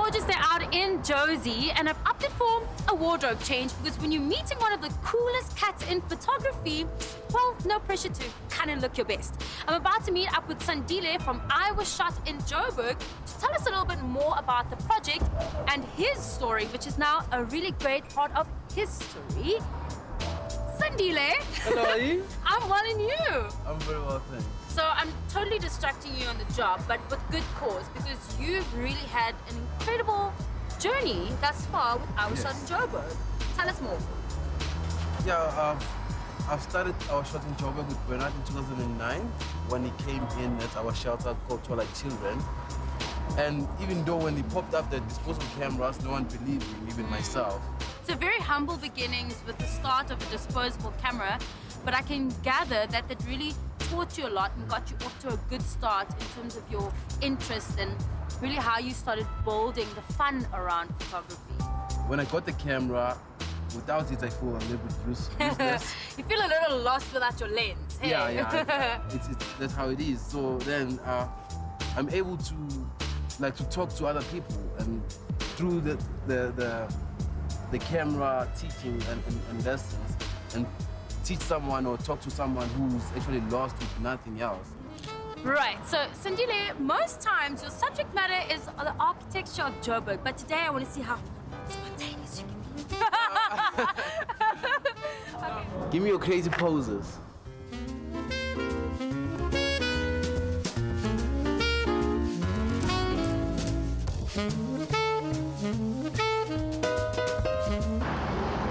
gorgeous day out in Josie, and I've opted for a wardrobe change because when you're meeting one of the coolest cats in photography, well, no pressure to kind of look your best. I'm about to meet up with Danine from IWASSHOT in Joburg to tell us a little bit more about the project and his story, which is now a really great part of history. Danine. Hello, are you? I'm well, and you? I'm very well, thanks. So I'm totally distracting you on the job, but with good cause, because you've really had an incredible journey thus far with IWASSHOT in Joburg. Tell us more. Yeah, I've started IWASSHOT in Joburg with Bernard in 2009 when he came in at our shelter called Twilight Children. And even though when he popped up the disposable cameras, no one believed him, even myself. So very humble beginnings with the start of a disposable camera, but I can gather that that really taught you a lot and got you off to a good start in terms of your interest and really how you started building the fun around photography. When I got the camera, without it I feel a little bit useless. You feel a little lost without your lens. Hey? Yeah. That's how it is. So then I'm able to talk to other people, and through the camera teaching and lessons, and teach someone or talk to someone who's actually lost with nothing else. Right, so Danine, most times your subject matter is the architecture of Joburg, but today I want to see how spontaneous you can be. Okay. Give me your crazy poses.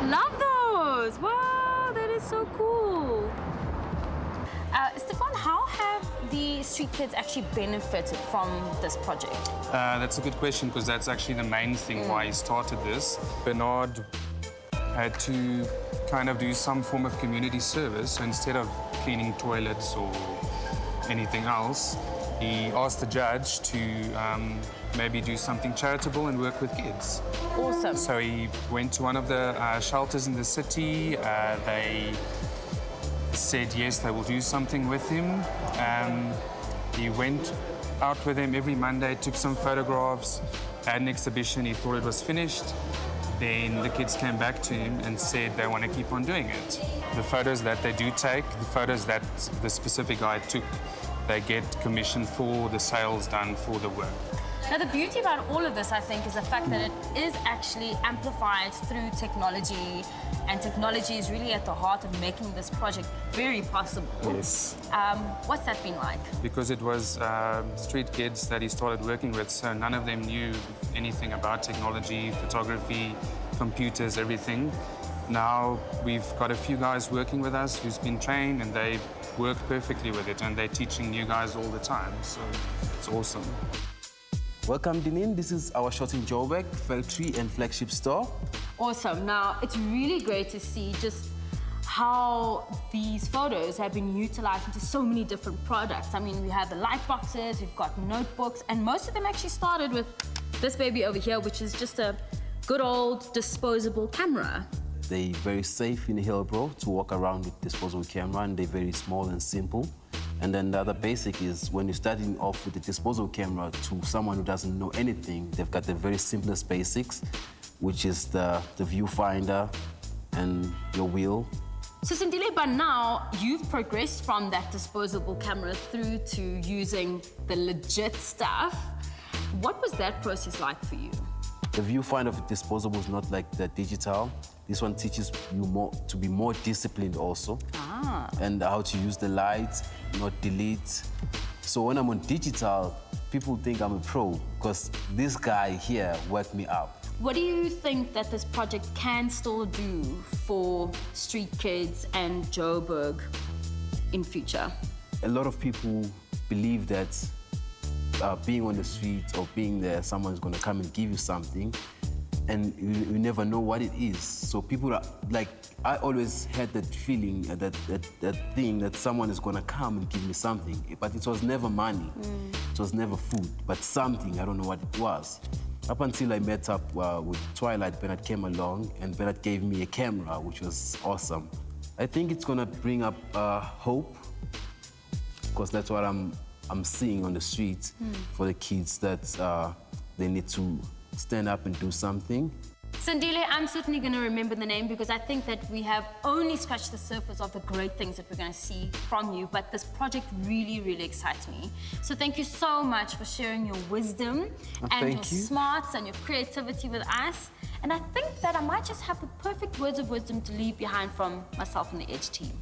Love those! Wow, that is so cool. Stefan, how have the street kids actually benefited from this project? That's a good question, because that's actually the main thing why he started this. Bernard had to kind of do some form of community service. So instead of cleaning toilets or anything else, he asked the judge to maybe do something charitable and work with kids. Awesome. So he went to one of the shelters in the city. They said yes, they will do something with him. He went out with them every Monday, took some photographs, had an exhibition. He thought it was finished. Then the kids came back to him and said they want to keep on doing it. The photos that they do take, the photos that the specific guy took, they get commissioned for the sales done for the work. Now, the beauty about all of this, I think, is the fact that it is actually amplified through technology, and technology is really at the heart of making this project very possible. Yes. What's that been like? Because it was street kids that he started working with, so none of them knew anything about technology, photography, computers, everything. Now we've got a few guys working with us who's been trained, and they work perfectly with it, and they're teaching new guys all the time, so it's awesome. Welcome, Danine. This is IWASSHOT in Joburg, factory and flagship store. Awesome. Now, it's really great to see just how these photos have been utilized into so many different products. I mean, we have the light boxes, we've got notebooks, and most of them actually started with this baby over here, which is just a good old disposable camera. They're very safe in Hillbrow to walk around with disposable camera, and they're very small and simple. And then the other basic is when you're starting off with the disposable camera to someone who doesn't know anything, they've got the very simplest basics, which is the viewfinder and your wheel. So Danine, by now, you've progressed from that disposable camera through to using the legit stuff. What was that process like for you? The viewfinder of disposable is not like the digital. This one teaches you to be more disciplined also. And how to use the lights, not delete. So when I'm on digital, people think I'm a pro because this guy here worked me up. What do you think that this project can still do for street kids and Joburg in future? A lot of people believe that being on the street or being there, someone's going to come and give you something, and you never know what it is. So people are like, I always had that feeling, that thing that someone is going to come and give me something, but it was never money, it was never food, but something, I don't know what it was. Up until I met up with Twilight, Bernard came along, and Bernard gave me a camera, which was awesome. I think it's going to bring up hope, because that's what I'm seeing on the streets for the kids, that they need to stand up and do something. Sandile, I'm certainly going to remember the name because I think that we have only scratched the surface of the great things that we're going to see from you, but this project really, really excites me. So thank you so much for sharing your wisdom and your smarts and your creativity with us. And I think that I might just have the perfect words of wisdom to leave behind from myself and the Edge team.